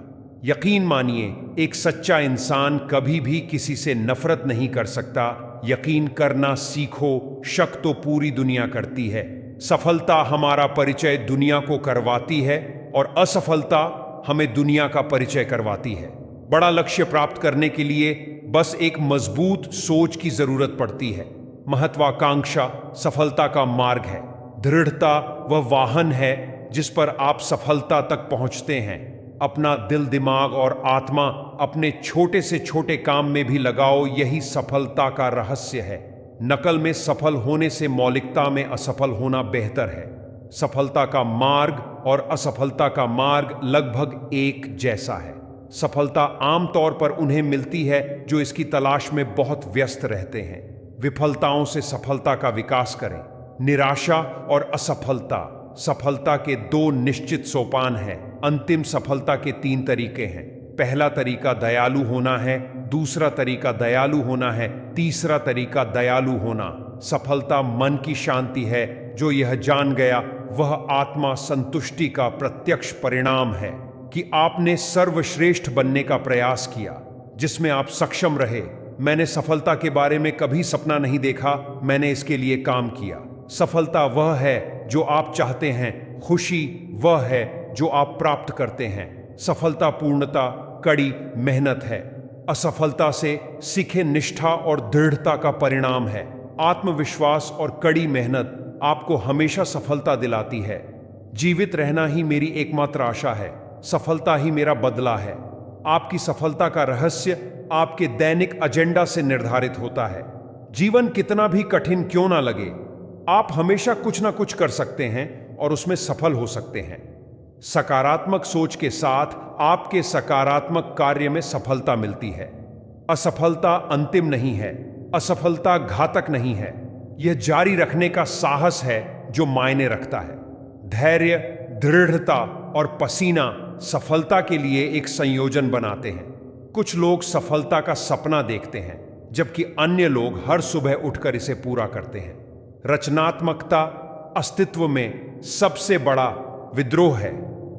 यकीन मानिए, एक सच्चा इंसान कभी भी किसी से नफरत नहीं कर सकता। यकीन करना सीखो, शक तो पूरी दुनिया करती है। सफलता हमारा परिचय दुनिया को करवाती है और असफलता हमें दुनिया का परिचय करवाती है। बड़ा लक्ष्य प्राप्त करने के लिए बस एक मजबूत सोच की जरूरत पड़ती है। महत्वाकांक्षा सफलता का मार्ग है। दृढ़ता वह वाहन है जिस पर आप सफलता तक पहुंचते हैं। अपना दिल, दिमाग और आत्मा अपने छोटे से छोटे काम में भी लगाओ, यही सफलता का रहस्य है। नकल में सफल होने से मौलिकता में असफल होना बेहतर है। सफलता का मार्ग और असफलता का मार्ग लगभग एक जैसा है। सफलता आमतौर पर उन्हें मिलती है जो इसकी तलाश में बहुत व्यस्त रहते हैं। विफलताओं से सफलता का विकास करें। निराशा और असफलता सफलता के दो निश्चित सोपान हैं। अंतिम सफलता के 3 तरीके हैं। पहला तरीका दयालु होना है, दूसरा तरीका दयालु होना है, तीसरा तरीका दयालु होना। सफलता मन की शांति है। जो यह जान गया वह आत्मा संतुष्टि का प्रत्यक्ष परिणाम है कि आपने सर्वश्रेष्ठ बनने का प्रयास किया जिसमें आप सक्षम रहे। मैंने सफलता के बारे में कभी सपना नहीं देखा, मैंने इसके लिए काम किया। सफलता वह है जो आप चाहते हैं, खुशी वह है जो आप प्राप्त करते हैं। सफलता पूर्णता कड़ी मेहनत है। असफलता से सीखे निष्ठा और दृढ़ता का परिणाम है। आत्मविश्वास और कड़ी मेहनत आपको हमेशा सफलता दिलाती है। जीवित रहना ही मेरी एकमात्र आशा है, सफलता ही मेरा बदला है। आपकी सफलता का रहस्य आपके दैनिक एजेंडा से निर्धारित होता है। जीवन कितना भी कठिन क्यों ना लगे, आप हमेशा कुछ ना कुछ कर सकते हैं और उसमें सफल हो सकते हैं। सकारात्मक सोच के साथ आपके सकारात्मक कार्य में सफलता मिलती है। असफलता अंतिम नहीं है, असफलता घातक नहीं है। यह जारी रखने का साहस है जो मायने रखता है। धैर्य, दृढ़ता और पसीना सफलता के लिए एक संयोजन बनाते हैं। कुछ लोग सफलता का सपना देखते हैं जबकि अन्य लोग हर सुबह उठकर इसे पूरा करते हैं। रचनात्मकता अस्तित्व में सबसे बड़ा विद्रोह है।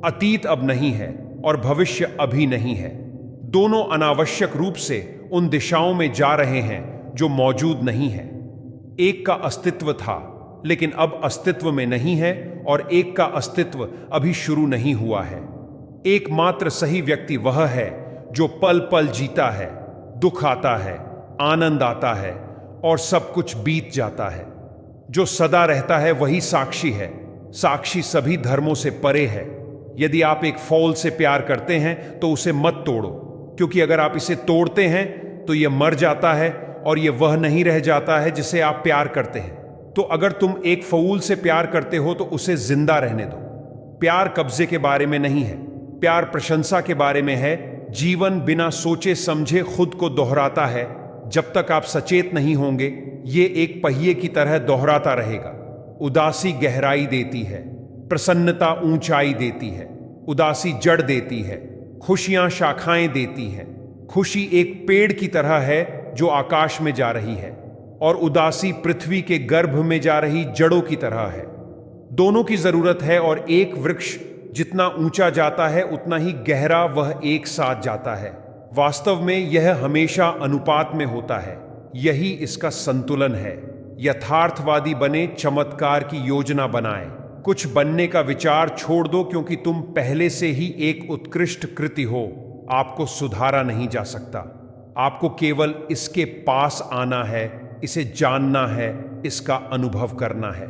अतीत अब नहीं है और भविष्य अभी नहीं है। दोनों अनावश्यक रूप से उन दिशाओं में जा रहे हैं जो मौजूद नहीं है। एक का अस्तित्व था लेकिन अब अस्तित्व में नहीं है और एक का अस्तित्व अभी शुरू नहीं हुआ है। एकमात्र सही व्यक्ति वह है जो पल पल जीता है। दुख आता है, आनंद आता है और सब कुछ बीत जाता है। जो सदा रहता है वही साक्षी है। साक्षी सभी धर्मों से परे है। यदि आप एक फूल से प्यार करते हैं तो उसे मत तोड़ो, क्योंकि अगर आप इसे तोड़ते हैं तो यह मर जाता है और यह वह नहीं रह जाता है जिसे आप प्यार करते हैं। तो अगर तुम एक फूल से प्यार करते हो तो उसे जिंदा रहने दो। प्यार कब्जे के बारे में नहीं है, प्यार प्रशंसा के बारे में है। जीवन बिना सोचे समझे खुद को दोहराता है। जब तक आप सचेत नहीं होंगे ये एक पहिए की तरह दोहराता रहेगा। उदासी गहराई देती है, प्रसन्नता ऊंचाई देती है, उदासी जड़ देती है, खुशियां शाखाएं देती हैं। खुशी एक पेड़ की तरह है जो आकाश में जा रही है, और उदासी पृथ्वी के गर्भ में जा रही जड़ों की तरह है। दोनों की जरूरत है, और एक वृक्ष जितना ऊंचा जाता है उतना ही गहरा वह एक साथ जाता है। वास्तव में यह हमेशा अनुपात में होता है। यही इसका संतुलन है। यथार्थवादी बने, चमत्कार की योजना बनाएं। कुछ बनने का विचार छोड़ दो, क्योंकि तुम पहले से ही एक उत्कृष्ट कृति हो। आपको सुधारा नहीं जा सकता। आपको केवल इसके पास आना है, इसे जानना है, इसका अनुभव करना है।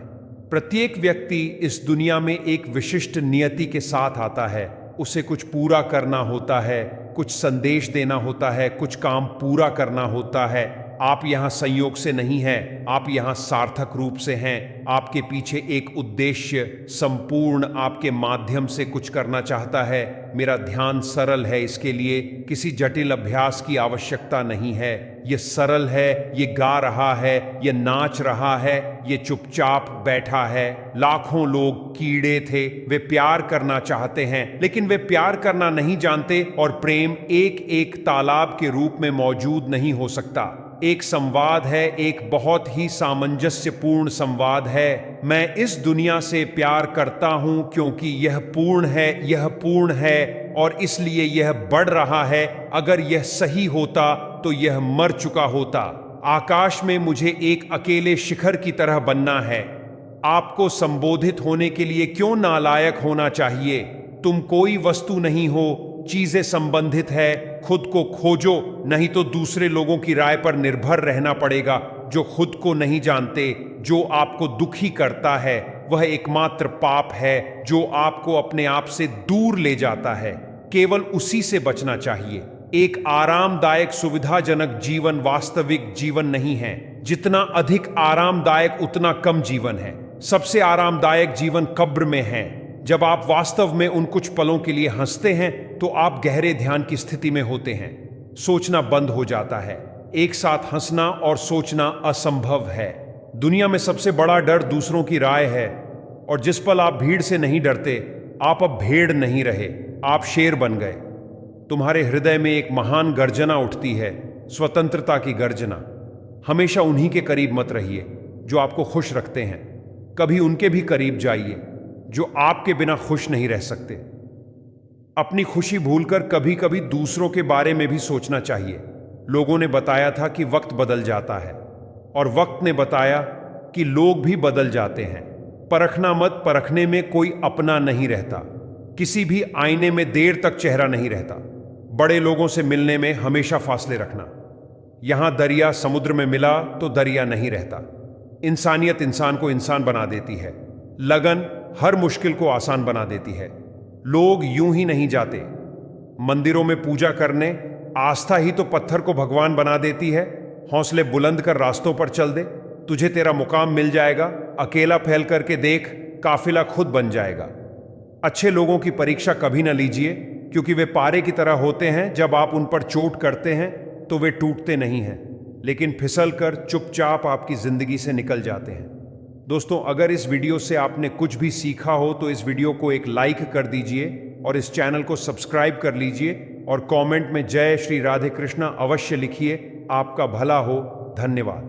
प्रत्येक व्यक्ति इस दुनिया में एक विशिष्ट नियति के साथ आता है। उसे कुछ पूरा करना होता है, कुछ संदेश देना होता है, कुछ काम पूरा करना होता है। आप यहाँ संयोग से नहीं हैं, आप यहाँ सार्थक रूप से हैं। आपके पीछे एक उद्देश्य संपूर्ण आपके माध्यम से कुछ करना चाहता है। मेरा ध्यान सरल है, इसके लिए किसी जटिल अभ्यास की आवश्यकता नहीं है। ये सरल है, ये गा रहा है, ये नाच रहा है, ये चुपचाप बैठा है। लाखों लोग कीड़े थे, वे प्यार करना चाहते हैं, लेकिन वे प्यार करना नहीं जानते, और प्रेम एक एक तालाब के रूप में मौजूद नहीं हो सकता। एक संवाद है, एक बहुत ही सामंजस्यपूर्ण संवाद है। मैं इस दुनिया से प्यार करता हूं क्योंकि यह पूर्ण है, यह पूर्ण है, और इसलिए यह बढ़ रहा है। अगर यह सही होता तो यह मर चुका होता। आकाश में मुझे एक अकेले शिखर की तरह बनना है। आपको संबोधित होने के लिए क्यों नालायक होना चाहिए? तुम कोई वस्तु नहीं हो, चीजें संबंधित है। खुद को खोजो, नहीं तो दूसरे लोगों की राय पर निर्भर रहना पड़ेगा, जो खुद को नहीं जानते। जो आपको दुखी करता है वह एकमात्र पाप है जो आपको अपने आप से दूर ले जाता है। केवल उसी से बचना चाहिए। एक आरामदायक सुविधाजनक जीवन वास्तविक जीवन नहीं है। जितना अधिक आरामदायक उतना कम जीवन है। सबसे आरामदायक जीवन कब्र में है। जब आप वास्तव में उन कुछ पलों के लिए हंसते हैं तो आप गहरे ध्यान की स्थिति में होते हैं। सोचना बंद हो जाता है। एक साथ हंसना और सोचना असंभव है। दुनिया में सबसे बड़ा डर दूसरों की राय है, और जिस पल आप भीड़ से नहीं डरते, आप अब भेड़ नहीं रहे, आप शेर बन गए। तुम्हारे हृदय में एक महान गर्जना उठती है, स्वतंत्रता की गर्जना। हमेशा उन्हीं के करीब मत रहिए जो आपको खुश रखते हैं। कभी उनके भी करीब जाइए जो आपके बिना खुश नहीं रह सकते। अपनी खुशी भूलकर कभी कभी दूसरों के बारे में भी सोचना चाहिए। लोगों ने बताया था कि वक्त बदल जाता है, और वक्त ने बताया कि लोग भी बदल जाते हैं। परखना मत, परखने में कोई अपना नहीं रहता। किसी भी आईने में देर तक चेहरा नहीं रहता। बड़े लोगों से मिलने में हमेशा फासले रखना। यहां दरिया समुद्र में मिला तो दरिया नहीं रहता। इंसानियत इंसान को इंसान बना देती है। लगन हर मुश्किल को आसान बना देती है। लोग यूं ही नहीं जाते। मंदिरों में पूजा करने आस्था ही तो पत्थर को भगवान बना देती है। हौसले बुलंद कर रास्तों पर चल दे, तुझे तेरा मुकाम मिल जाएगा। अकेला फैल करके देख, काफिला खुद बन जाएगा। अच्छे लोगों की परीक्षा कभी न लीजिए, क्योंकि वे पारे की तरह होते हैं। जब आप उन पर चोट करते हैं तो वे टूटते नहीं हैं, लेकिन फिसल कर चुपचाप आपकी जिंदगी से निकल जाते हैं। दोस्तों, अगर इस वीडियो से आपने कुछ भी सीखा हो तो इस वीडियो को एक लाइक कर दीजिए, और इस चैनल को सब्सक्राइब कर लीजिए, और कमेंट में जय श्री राधे कृष्णा अवश्य लिखिए। आपका भला हो। धन्यवाद।